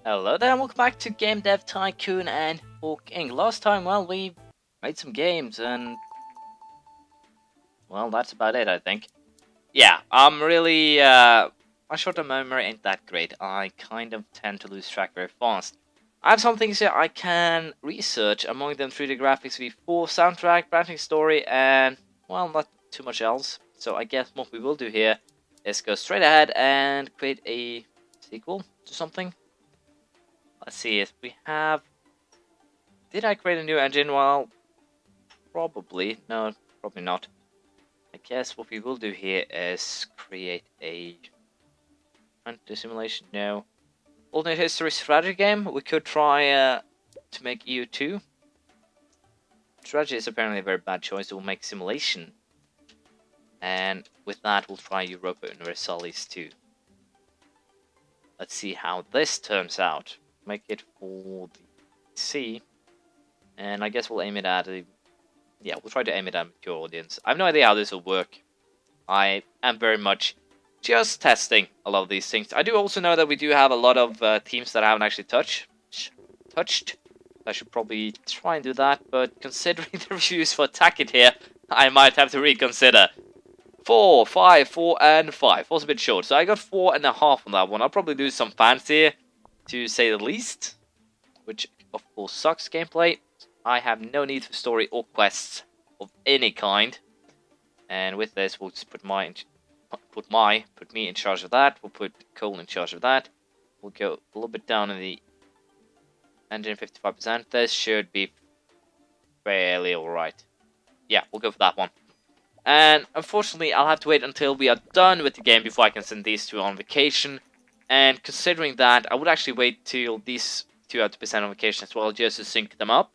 Hello there, and welcome back to Game Dev Tycoon and Hawkiee. Last time, well, we made some games, and well, that's about it, I think. Yeah, I'm really, my short-term memory ain't that great. I kind of tend to lose track very fast. I have some things here I can research, among them 3D graphics v4, soundtrack, branching story, and, well, not too much else. So I guess what we will do here is go straight ahead and create a sequel to something. Let's see if we have... Did I create a new engine? Well, probably. No, probably not. I guess what we will do here is create a... Hunter simulation? No. Alternate history strategy game? We could try to make EU2. Strategy is apparently a very bad choice. We'll make simulation. And with that, we'll try Europa Universalis 2. Let's see how this turns out. Make it for the C, and I guess we'll aim it at a... Yeah, we'll try to aim it at a mature audience. I have no idea how this will work. I am very much just testing a lot of these things. I do also know that we do have a lot of teams that I haven't actually touched. I should probably try and do that, but considering the reviews for Attack It here, I might have to reconsider. 4, 5, 4, and 5. Was a bit short, so I got 4.5 on that one. I'll probably do some fancy, to say the least, which of course sucks gameplay. I have no need for story or quests of any kind, and with this we'll just put me in charge of that. We'll put Cole in charge of that. We'll go a little bit down in the engine, 55%. This should be fairly alright. Yeah, we'll go for that one. And unfortunately, I'll have to wait until we are done with the game before I can send these two on vacation. And considering that, I would actually wait till these two have to be sent on vacation as well, just to sync them up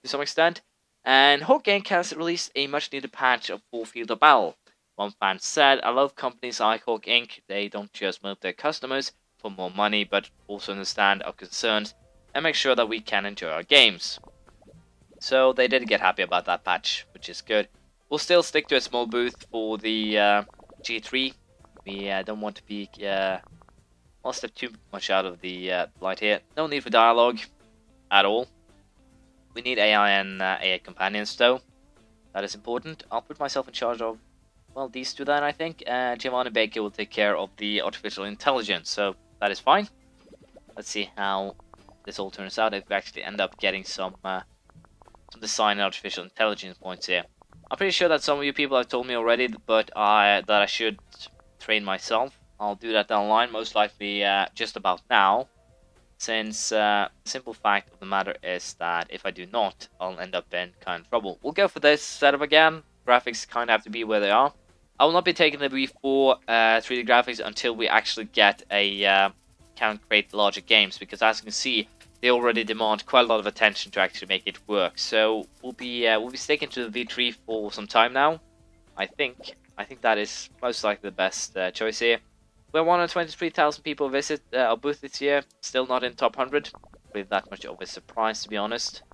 to some extent. And Hawkiee has released a much needed patch of Full Field of Battle. One fan said, "I love companies like Hawkiee. They don't just milk their customers for more money, but also understand our concerns and make sure that we can enjoy our games." So they did get happy about that patch, which is good. We'll still stick to a small booth for the G3. We don't want to be... I'll step too much out of the light here. No need for dialogue at all. We need AI and AI companions though. That is important. I'll put myself in charge of, well, these two then, I think. Giovanni Baker will take care of the artificial intelligence, so that is fine. Let's see how this all turns out if we actually end up getting some design and artificial intelligence points here. I'm pretty sure that some of you people have told me already, but that I should train myself. I'll do that down the line, most likely just about now, since simple fact of the matter is that if I do not, I'll end up in kind of trouble. We'll go for this setup again. Graphics kind of have to be where they are. I will not be taking the V4 3D graphics until we actually get a can create larger games, because as you can see, they already demand quite a lot of attention to actually make it work. So we'll be sticking to the V3 for some time now. I think that is most likely the best choice here. We're 123,000 people visit our booth this year. Still not in top 100. Really that much of a surprise, to be honest.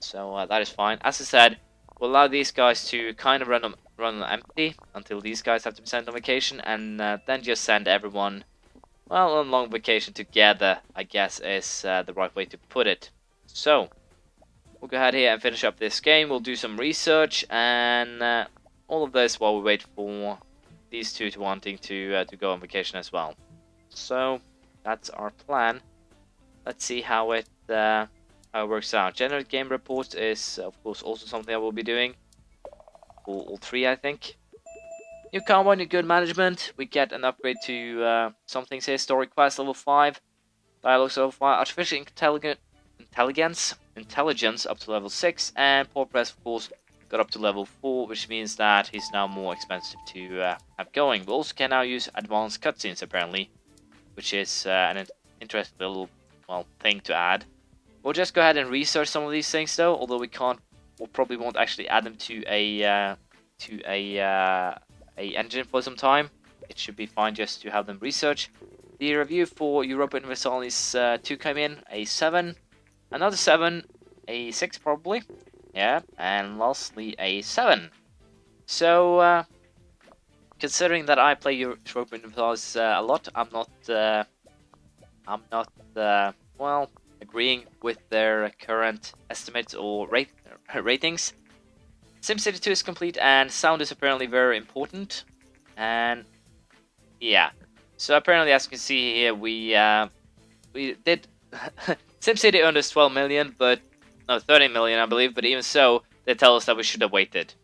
So that is fine. As I said, we'll allow these guys to kind of run on empty until these guys have to be sent on vacation, and then just send everyone, well, on long vacation together, I guess is the right way to put it. So we'll go ahead here and finish up this game. We'll do some research and all of this while we wait for these two to wanting to go on vacation as well. So that's our plan. Let's see how it works out. Generate game report is of course also something I will be doing for all three, I think. New combo, new good management. We get an upgrade to some things here. Story quest level 5, dialogues level 5, artificial intelligence up to level 6, and poor press of course got up to level 4, which means that he's now more expensive to have going. We also can now use advanced cutscenes apparently, which is an interesting little, well, thing to add. We'll just go ahead and research some of these things though, although we probably won't actually add them to a engine for some time. It should be fine just to have them research. The review for Europa Universalis 2 came in a 7, another 7, a 6 probably. Yeah, and lastly a 7. So considering that I play Europa Universalis a lot, I'm not agreeing with their current estimates or ratings. SimCity 2 is complete, and sound is apparently very important. And yeah, so apparently, as you can see here, we did SimCity earned us 12 million, but no, 30 million, I believe. But even so, they tell us that we should have waited.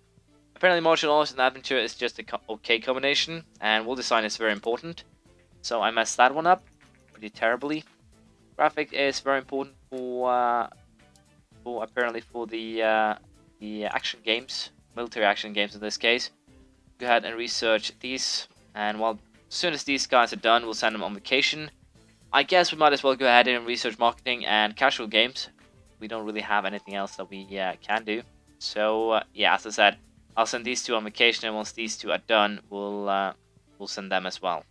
Apparently, martial arts and adventure is just a okay combination, and world design is very important. So I messed that one up pretty terribly. Graphic is very important for apparently for the action games, military action games in this case. Go ahead and research these, and as soon as these guys are done, we'll send them on vacation. I guess we might as well go ahead and research marketing and casual games. We don't really have anything else that we can do. So yeah, as I said, I'll send these two on vacation, and once these two are done, we'll send them as well.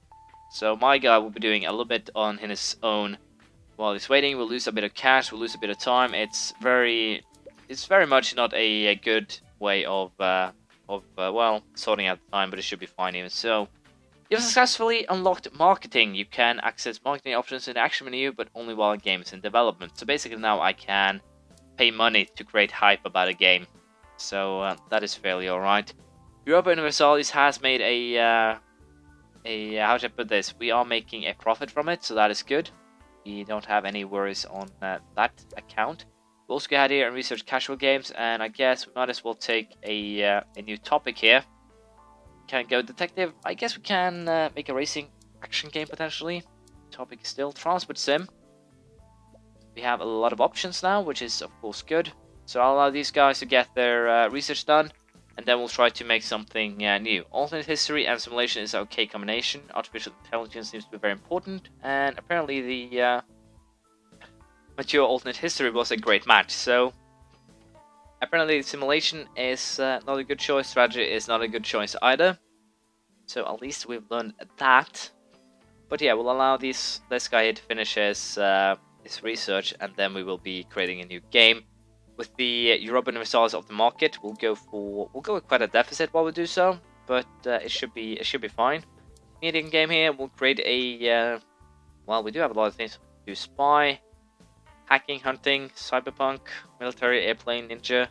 So my guy will be doing a little bit on his own while he's waiting. We'll lose a bit of cash, we'll lose a bit of time. It's very much not a good way of well, sorting out the time, but it should be fine even so. You've successfully unlocked marketing. You can access marketing options in the action menu, but only while a game is in development. So basically now I can pay money to create hype about a game. So that is fairly alright. Europa Universalis has made how should I put this? We are making a profit from it, so that is good. We don't have any worries on that account. We'll also go ahead here and research casual games, and I guess we might as well take a new topic here. Can go detective. I guess we can make a racing action game potentially. Topic is still transport sim. We have a lot of options now, which is of course good. So I'll allow these guys to get their research done, and then we'll try to make something new. Alternate history and simulation is an okay combination. Artificial intelligence seems to be very important, and apparently the mature alternate history was a great match. So apparently simulation is not a good choice. Strategy is not a good choice either. So at least we've learned that. But yeah, we'll allow this guy here to finish his research, and then we will be creating a new game. With the Europa Universalis of the market, we'll go with quite a deficit while we do so, but it should be fine. Medium game here, we'll create a well, we do have a lot of things. Do spy, hacking, hunting, cyberpunk, military, airplane, ninja,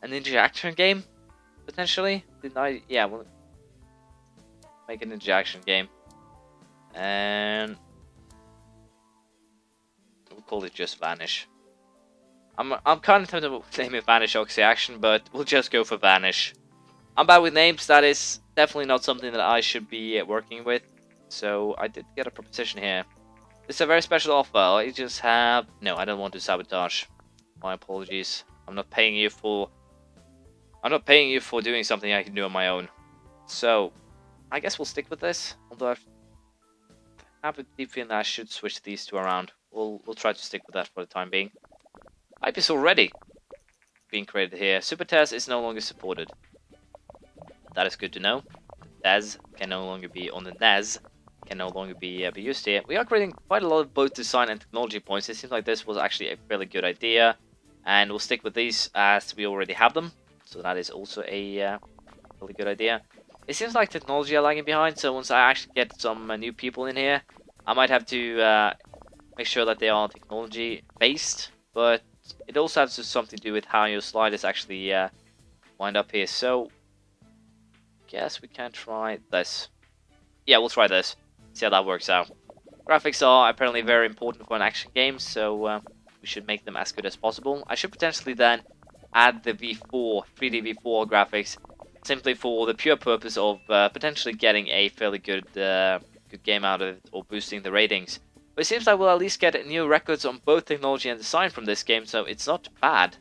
a ninja action game potentially. Yeah, we'll make a ninja action game, and we'll call it just Vanish. I'm kind of tempted to name it Vanish Hawkiee Action, but we'll just go for Vanish. I'm bad with names. That is definitely not something that I should be working with. So I did get a proposition here. It's a very special offer. I just have... No, I don't want to sabotage. My apologies. I'm not paying you for doing something I can do on my own. So I guess we'll stick with this. Although I have a deep feeling that I should switch these two around. We'll try to stick with that for the time being. Hype is already being created here. Super Tez is no longer supported. That is good to know. Tez can no longer be on the NES. Can no longer be used here. We are creating quite a lot of both design and technology points. It seems like this was actually a fairly good idea. And we'll stick with these as we already have them. So that is also a really good idea. It seems like technology are lagging behind. So once I actually get some new people in here, I might have to make sure that they are technology based. But it also has something to do with how your sliders actually wind up here. So, guess we can try this. Yeah, we'll try this. See how that works out. Graphics are apparently very important for an action game, so we should make them as good as possible. I should potentially then add the 3D V4 graphics, simply for the pure purpose of potentially getting a fairly good game out of it, or boosting the ratings. But it seems like we'll at least get new records on both technology and design from this game, so it's not bad.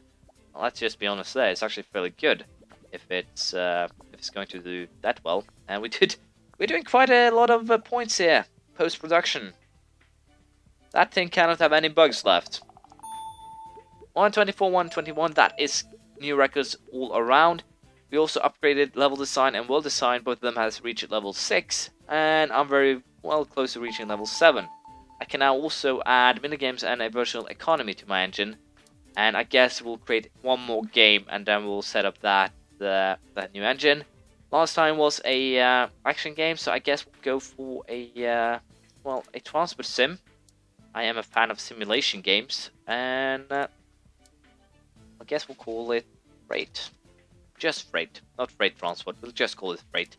Well, let's just be honest there, it's actually fairly good if it's going to do that well. And we're doing quite a lot of points here, post-production. That thing cannot have any bugs left. 124, 121, that is new records all around. We also upgraded level design and world design, both of them has reached level 6, and I'm very well close to reaching level 7. I can now also add minigames and a virtual economy to my engine, and I guess we'll create one more game and then we'll set up that new engine. Last time was a action game, so I guess we'll go for a transport sim. I am a fan of simulation games, and I guess we'll call it Freight. Just Freight, not Freight Transport, we'll just call it Freight.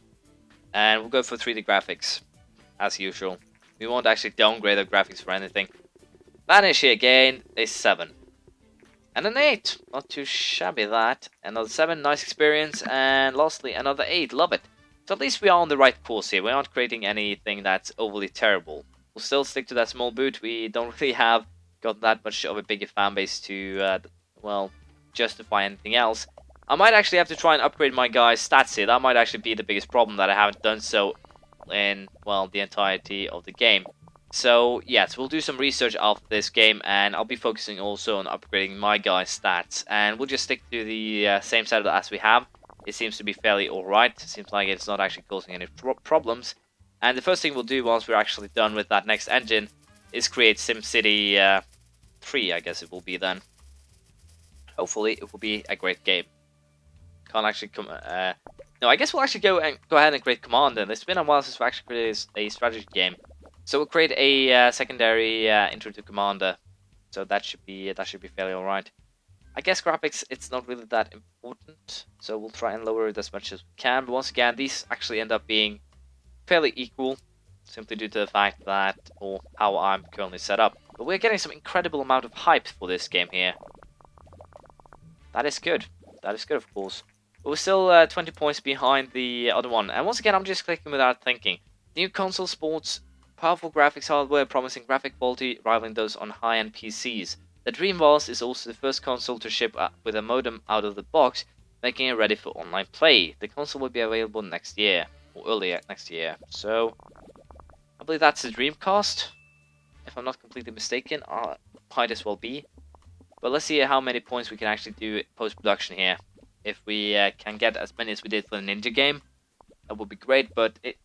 And we'll go for 3D graphics, as usual. We won't actually downgrade our graphics for anything. Vanish here again, a 7. And an 8, not too shabby that. Another 7, nice experience, and lastly another 8, love it. So at least we are on the right course here, we aren't creating anything that's overly terrible. We'll still stick to that small boot, we don't really have got that much of a bigger fan base to, well, justify anything else. I might actually have to try and upgrade my guy's stats here, that might actually be the biggest problem, that I haven't done so in, well, the entirety of the game. So, yes, we'll do some research after this game, and I'll be focusing also on upgrading my guy's stats. And we'll just stick to the same setup as we have. It seems to be fairly alright. It seems like it's not actually causing any problems. And the first thing we'll do once we're actually done with that next engine is create SimCity 3, I guess it will be then. Hopefully, it will be a great game. Can't actually come... no, I guess we'll actually go ahead and create Commander. It's been a while since we actually created a strategy game. So we'll create a secondary intro to Commander, so that should be fairly alright. I guess graphics, it's not really that important, so we'll try and lower it as much as we can. But once again, these actually end up being fairly equal, simply due to the fact that, or how I'm currently set up. But we're getting some incredible amount of hype for this game here. That is good. That is good, of course. But we're still 20 points behind the other one. And once again, I'm just clicking without thinking. New console sports powerful graphics hardware, promising graphic quality rivaling those on high-end PCs. The Dreamvast is also the first console to ship with a modem out of the box, making it ready for online play. The console will be available next year, or earlier next year. So, I believe that's the Dreamcast, if I'm not completely mistaken. Might as well be. But let's see how many points we can actually do post-production here. If we can get as many as we did for the Ninja game, that would be great, but it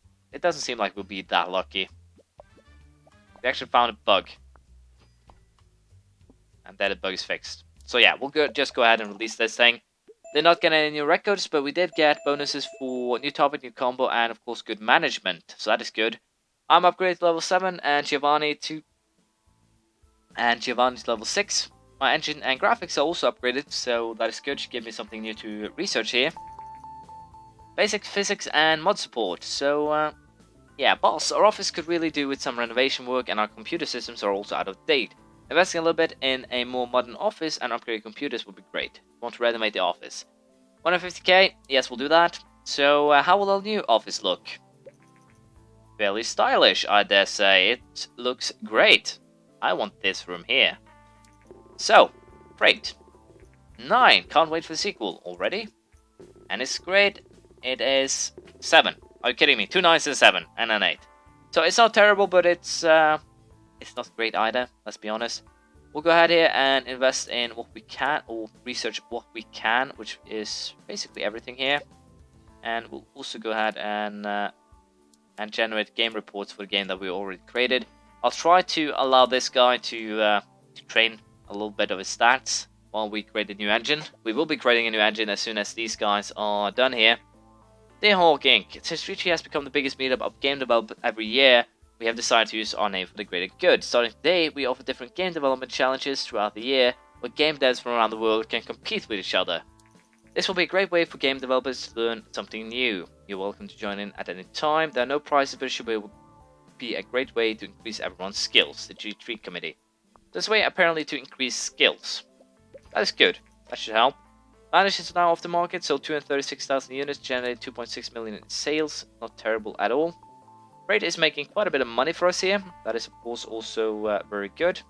doesn't seem like we'll be that lucky. We actually found a bug. And then the bug is fixed. So yeah, we'll just go ahead and release this thing. Did not get any new records, but we did get bonuses for new topic, new combo, and of course good management. So that is good. I'm upgraded to level 7, and Giovanni's level 6. My engine and graphics are also upgraded, so that is good. Should give me something new to research here. Basic physics and mod support. So, yeah, boss, our office could really do with some renovation work, and our computer systems are also out of date. Investing a little bit in a more modern office and upgraded computers would be great. Want to renovate the office. 150k, yes, we'll do that. So, how will our new office look? Fairly stylish, I dare say. It looks great. I want this room here. So, great. 9, can't wait for the sequel already. And it's great. It is 7. Are you kidding me? 2 9s and a 7 and an 8. So it's not terrible, but it's not great either, let's be honest. We'll go ahead here and invest in what we can, or research what we can, which is basically everything here. And we'll also go ahead and generate game reports for the game that we already created. I'll try to allow this guy to train a little bit of his stats while we create a new engine. We will be creating a new engine as soon as these guys are done here. Dear Hawkiee, since 3G has become the biggest meetup of game development every year, we have decided to use our name for the greater good. Starting today, we offer different game development challenges throughout the year, where game devs from around the world can compete with each other. This will be a great way for game developers to learn something new. You're welcome to join in at any time. There are no prizes, but it should be a great way to increase everyone's skills, the G3 committee. This way, apparently, to increase skills. That is good. That should help. Vanish is now off the market, sold 236,000 units, generated 2.6 million in sales. Not terrible at all. Freight is making quite a bit of money for us here. That is, of course, also very good.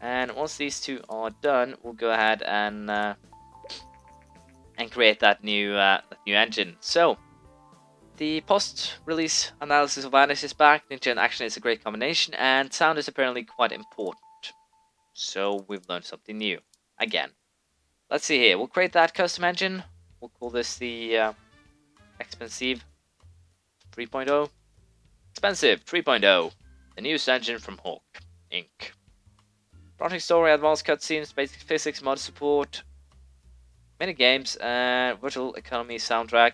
And once these two are done, we'll go ahead and create that new engine. So, the post-release analysis of Vanish is back. Ninja and action is a great combination, and sound is apparently quite important. So, we've learned something new. Again. Let's see here. We'll create that custom engine. We'll call this the Expensive 3.0. Expensive 3.0. The newest engine from Hawk Inc. Project story, advanced cutscenes, basic physics, mod support, mini games, and virtual economy soundtrack.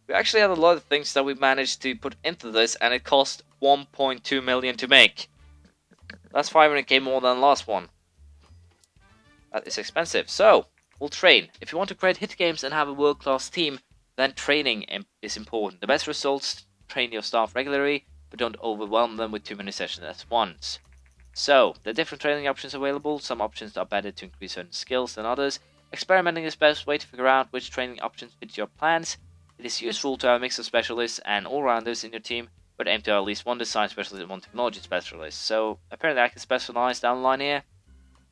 We actually had a lot of things that we managed to put into this, and it cost 1.2 million to make. That's 500k more than the last one. That is expensive. So, we'll train. If you want to create hit games and have a world-class team, then training is important. The best results, train your staff regularly, but don't overwhelm them with too many sessions at once. So, there are different training options available. Some options are better to increase certain skills than others. Experimenting is the best way to figure out which training options fit your plans. It is useful to have a mix of specialists and all-rounders in your team, but aim to have at least one design specialist and one technology specialist. So, apparently I can specialize down the line here,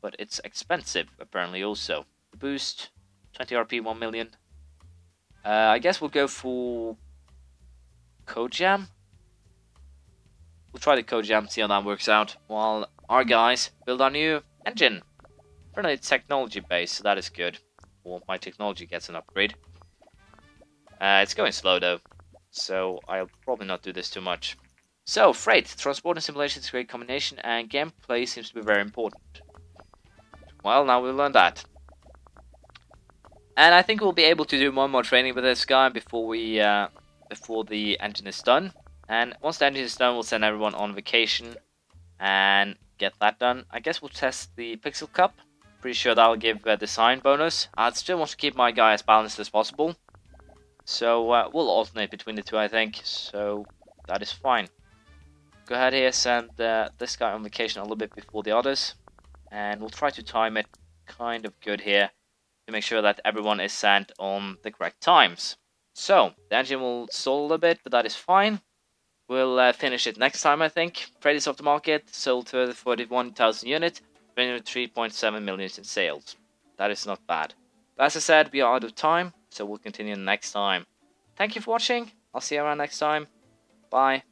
but it's expensive, apparently also. The boost, 20 RP, 1 million. I guess we'll go for Code Jam. We'll try the Code Jam, see how that works out, while our guys build our new engine. Apparently it's technology based, so that is good. Or my technology gets an upgrade. It's going slow though, so I'll probably not do this too much. So, freight, transport and simulation is a great combination, and gameplay seems to be very important. Well, now we'll learn that. And I think we'll be able to do one more training with this guy before the engine is done. And once the engine is done, we'll send everyone on vacation and get that done. I guess we'll test the Pixel Cup. Pretty sure that'll give a design bonus. I'd still want to keep my guy as balanced as possible. So we'll alternate between the two, I think. So that is fine. Go ahead here, send this guy on vacation a little bit before the others. And we'll try to time it kind of good here to make sure that everyone is sent on the correct times. So, the engine will stall a little bit, but that is fine. We'll finish it next time, I think. Freight is off the market, sold to 41,000 units, 3.7 million in sales. That is not bad. But as I said, we are out of time, so we'll continue next time. Thank you for watching. I'll see you around next time. Bye.